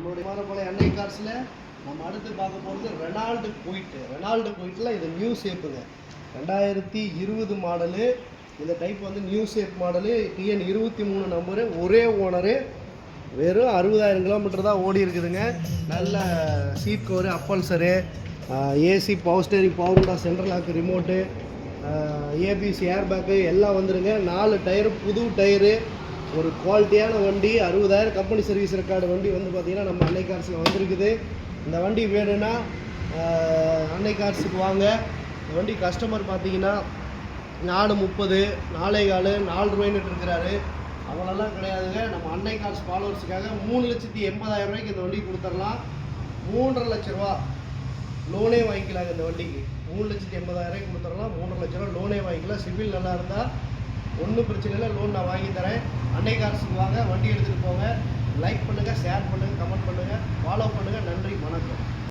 நம்மளுடைய போல என்ஐ கார்ஸில் நம்ம அடுத்து பார்க்க போகிறது ரெனால்டு குயிட்டில் இது நியூ ஷேப்புங்க. 2020 மாடலு. இந்த டைப் வந்து new shape model, TN 23 number, ஒரே ஓனரு, வெறும் 60,000 கிலோமீட்டர் தான் ஓடி இருக்குதுங்க. நல்ல seat cover, upholstery, AC, power steering, power window, central lock, remote, ABC, air bag எல்லாம் வந்துடுங்க. 4 டயரு, புது டயரு, ஒரு குவாலிட்டியான வண்டி. 60,000 கம்பெனி சர்வீஸ் ரெக்கார்டு வண்டி வந்து பார்த்திங்கன்னா நம்ம அன்னை கார்ஸில் வந்திருக்குது. இந்த வண்டி வேணும்னா அன்னை கார்ஸுக்கு வாங்க. இந்த வண்டி கஸ்டமர் பார்த்தீங்கன்னா 4:30, 4.25, 4 இருக்கிறாரு. அவங்களெல்லாம் கிடையாதுங்க. நம்ம அன்னை கார்ஸ் ஃபாலோவர்ஸுக்காக 3,80,000 ரூபாய்க்கு இந்த வண்டி கொடுத்துடலாம். 3.5 லட்ச ரூபா லோனே வாங்கிக்கலாங்க. இந்த வண்டிக்கு 3,80,000 ரூபாய்க்கு கொடுத்துடலாம். 3.5 லட்ச ரூபா லோனே வாங்கிக்கலாம். சிவில் நல்லா இருந்தால் ஒன்றும் பிரச்சனை இல்லை, லோன் நான் வாங்கி தரேன். அன்னை கார்ஸுக்கு வாங்க, வண்டி எடுத்துகிட்டு போங்க. லைக் பண்ணுங்கள், ஷேர் பண்ணுங்கள், கமெண்ட் பண்ணுங்கள், ஃபாலோ பண்ணுங்கள். நன்றி, வணக்கம்.